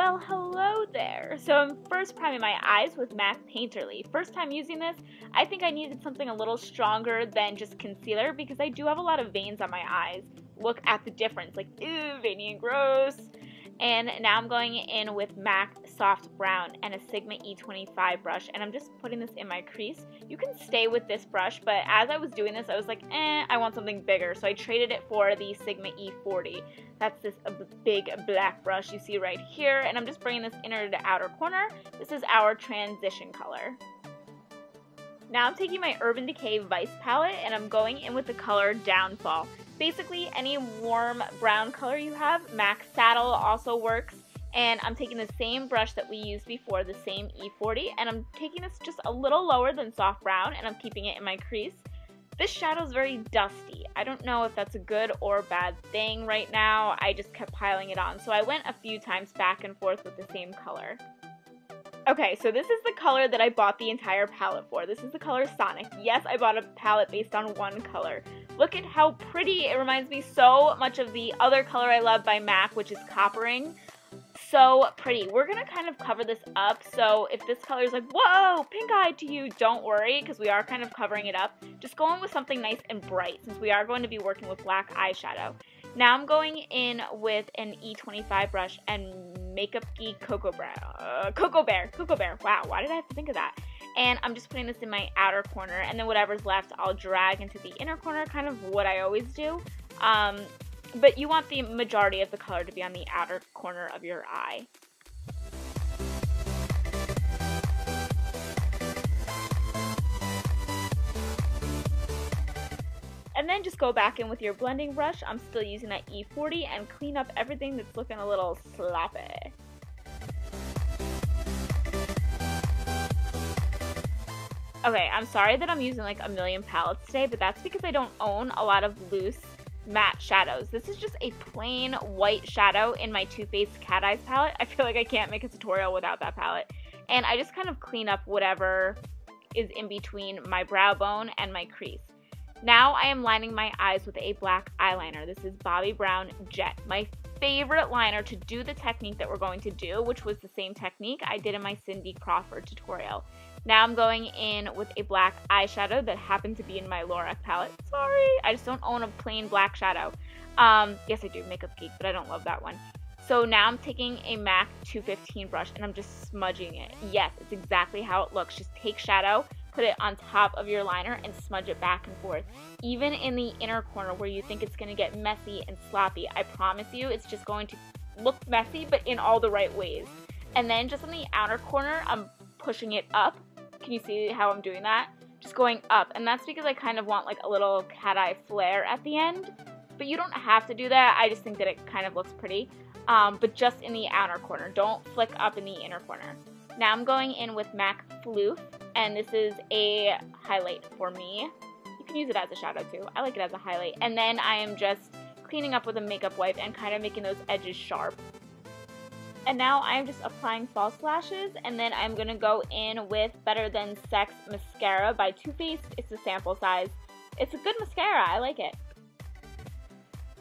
Well, hello there. So I'm first priming my eyes with MAC Painterly. First time using this, I think I needed something a little stronger than just concealer because I do have a lot of veins on my eyes. Look at the difference, like, ew, veiny and gross. And now I'm going in with MAC Soft Brown and a Sigma E25 brush, and I'm just putting this in my crease. You can stay with this brush, but as I was doing this, I was like, I want something bigger, so I traded it for the Sigma E40. That's this big black brush you see right here, and I'm just bringing this inner to outer corner. This is our transition color. Now I'm taking my Urban Decay Vice palette, and I'm going in with the color Downfall. Basically, any warm brown color you have, MAC Saddle also works, and I'm taking the same brush that we used before, the same E40, and I'm taking this just a little lower than soft brown, and I'm keeping it in my crease. This shadow is very dusty. I don't know if that's a good or bad thing right now. I just kept piling it on, so I went a few times back and forth with the same color. Okay, so this is the color that I bought the entire palette for. This is the color Sonic. Yes, I bought a palette based on one color. Look at how pretty. It reminds me so much of the other color I love by MAC, which is Coppering. So pretty. We're going to kind of cover this up, so if this color is like, whoa, pink-eyed to you, don't worry, because we are kind of covering it up. Just go in with something nice and bright, since we are going to be working with black eyeshadow. Now I'm going in with an E25 brush and Makeup Geek Coco Bear. Wow, why did I have to think of that? And I'm just putting this in my outer corner, and then whatever's left I'll drag into the inner corner, kind of what I always do. But you want the majority of the color to be on the outer corner of your eye. And then just go back in with your blending brush. I'm still using that E40 and clean up everything that's looking a little sloppy. Okay, I'm sorry that I'm using like a million palettes today, but that's because I don't own a lot of loose matte shadows. This is just a plain white shadow in my Too Faced Cat Eyes palette. I feel like I can't make a tutorial without that palette. And I just kind of clean up whatever is in between my brow bone and my crease. Now I am lining my eyes with a black eyeliner. This is Bobbi Brown Jet, my favorite liner to do the technique that we're going to do, which was the same technique I did in my Cindy Crawford tutorial. Now I'm going in with a black eyeshadow that happened to be in my Lorac palette. Sorry, I just don't own a plain black shadow. Yes I do, Makeup Geek, but I don't love that one. So now I'm taking a MAC 215 brush and I'm just smudging it. Yes, it's exactly how it looks. Just take shadow, put it on top of your liner, and smudge it back and forth. Even in the inner corner where you think it's going to get messy and sloppy, I promise you it's just going to look messy, but in all the right ways. And then just on the outer corner, I'm pushing it up. Can you see how I'm doing that? Just going up, and that's because I kind of want like a little cat eye flare at the end. But you don't have to do that. I just think that it kind of looks pretty. But just in the outer corner. Don't flick up in the inner corner. Now I'm going in with MAC Phloof, and this is a highlight for me. You can use it as a shadow too. I like it as a highlight. And then I am just cleaning up with a makeup wipe and kind of making those edges sharp. And now I'm just applying false lashes, and then I'm going to go in with Better Than Sex Mascara by Too Faced. It's a sample size. It's a good mascara. I like it.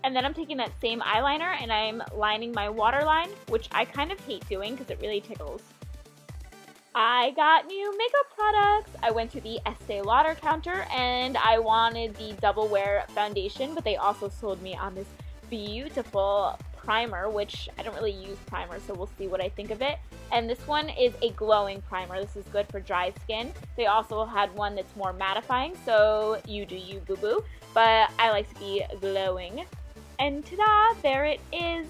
And then I'm taking that same eyeliner and I'm lining my waterline, which I kind of hate doing because it really tickles. I got new makeup products. I went to the Estee Lauder counter and I wanted the Double Wear foundation, but they also sold me on this beautiful primer, which I don't really use primer, so we'll see what I think of it. And this one is a glowing primer. This is good for dry skin. They also had one that's more mattifying, so you do you, boo-boo. But I like to be glowing. And ta-da, there it is.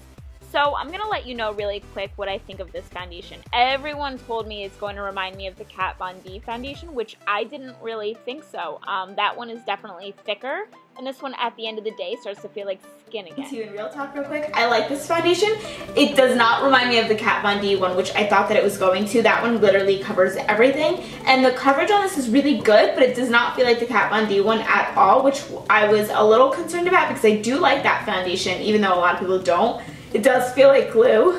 So I'm going to let you know really quick what I think of this foundation. Everyone told me it's going to remind me of the Kat Von D foundation, which I didn't really think so. That one is definitely thicker, and this one at the end of the day starts to feel like skin again. To in real talk real quick, I like this foundation. It does not remind me of the Kat Von D one, which I thought that it was going to. That one literally covers everything, and the coverage on this is really good, but it does not feel like the Kat Von D one at all, which I was a little concerned about because I do like that foundation, even though a lot of people don't. It does feel like glue.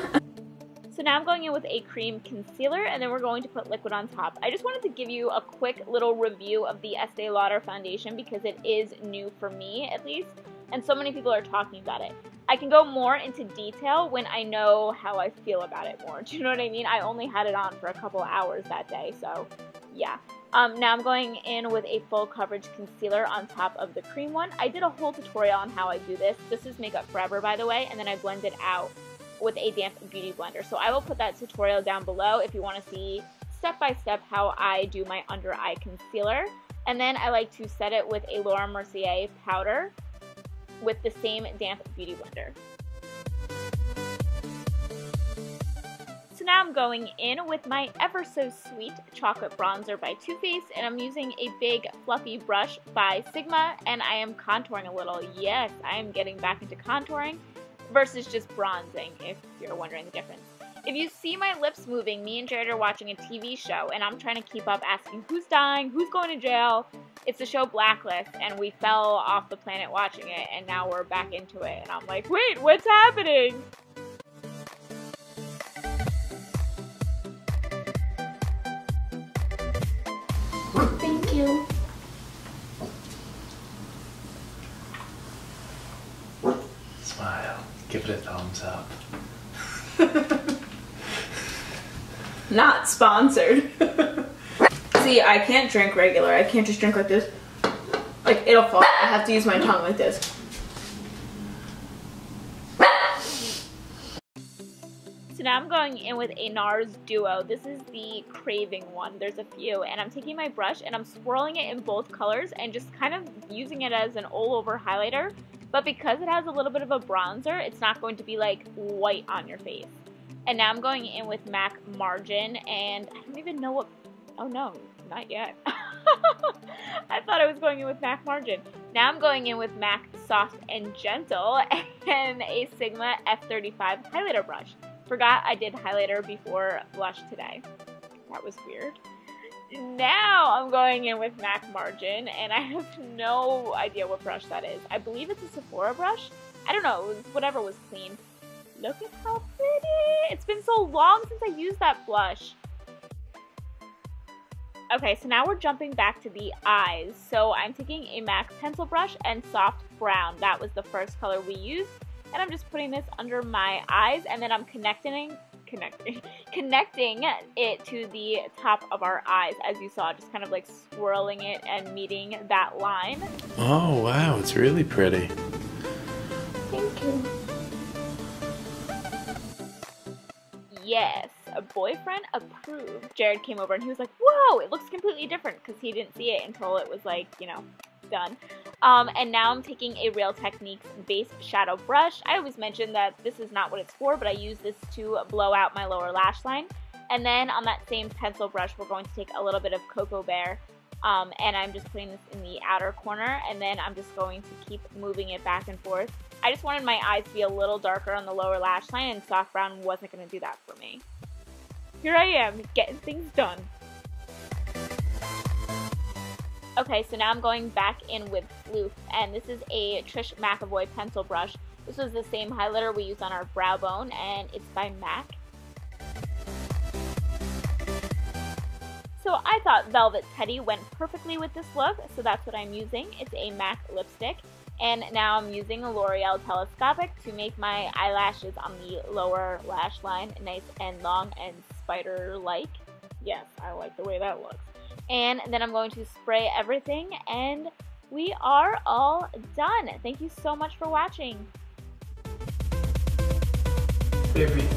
So now I'm going in with a cream concealer, and then we're going to put liquid on top. I just wanted to give you a quick little review of the Estee Lauder foundation because it is new for me, at least. and so many people are talking about it. I can go more into detail when I know how I feel about it more. Do you know what I mean? I only had it on for a couple hours that day, so yeah. Now I'm going in with a full coverage concealer on top of the cream one. I did a whole tutorial on how I do this. This is Makeup Forever, by the way, and then I blend it out with a damp beauty blender. So I will put that tutorial down below if you want to see step-by-step how I do my under eye concealer. And then I like to set it with a Laura Mercier powder with the same damp beauty blender. So now I'm going in with my Ever So Sweet Chocolate Bronzer by Too Faced, and I'm using a big fluffy brush by Sigma, and I am contouring a little. Yes, I am getting back into contouring versus just bronzing, if you're wondering the difference. If you see my lips moving, me and Jared are watching a TV show, and I'm trying to keep up asking who's dying, who's going to jail. It's the show Blacklist, and we fell off the planet watching it, and now we're back into it, and I'm like, wait, what's happening? Thank you. Smile. Give it a thumbs up. Not sponsored. See, I can't drink regular. I can't just drink like this. Like, it'll fall. I have to use my tongue like this. So now I'm going in with a NARS Duo. This is the Craving one. There's a few. And I'm taking my brush and I'm swirling it in both colors and just kind of using it as an all-over highlighter. But because it has a little bit of a bronzer, it's not going to be like white on your face. And now I'm going in with MAC Margin, and I don't even know what, oh no, not yet. I thought I was going in with MAC Margin. Now I'm going in with MAC Soft and Gentle and a Sigma F35 highlighter brush. Forgot I did highlighter before blush today. That was weird. Now I'm going in with MAC Margin, and I have no idea what brush that is. I believe it's a Sephora brush. I don't know, it was whatever was clean. Look at how pretty! It's been so long since I used that blush. Okay, so now we're jumping back to the eyes. So I'm taking a MAC pencil brush and soft brown. That was the first color we used. And I'm just putting this under my eyes, and then I'm connecting it to the top of our eyes, as you saw, just kind of like swirling it and meeting that line. Oh wow, it's really pretty. Thank you. Yes, a boyfriend approved. Jared came over and he was like, whoa, it looks completely different, because he didn't see it until it was like, you know, done. And now I'm taking a Real Techniques base shadow brush. I always mention that this is not what it's for, but I use this to blow out my lower lash line. And then on that same pencil brush, we're going to take a little bit of Cocoa Bear, and I'm just putting this in the outer corner, and then I'm just going to keep moving it back and forth. I just wanted my eyes to be a little darker on the lower lash line, and soft brown wasn't going to do that for me. Here I am, getting things done. Okay, so now I'm going back in with Phloof, and this is a Trish McAvoy pencil brush. This was the same highlighter we used on our brow bone, and it's by MAC. So I thought Velvet Teddy went perfectly with this look, so that's what I'm using. It's a MAC lipstick, and now I'm using a L'Oreal Telescopic to make my eyelashes on the lower lash line nice and long and spider-like. Yes, I like the way that looks. And then I'm going to spray everything, and we are all done. Thank you so much for watching. Baby.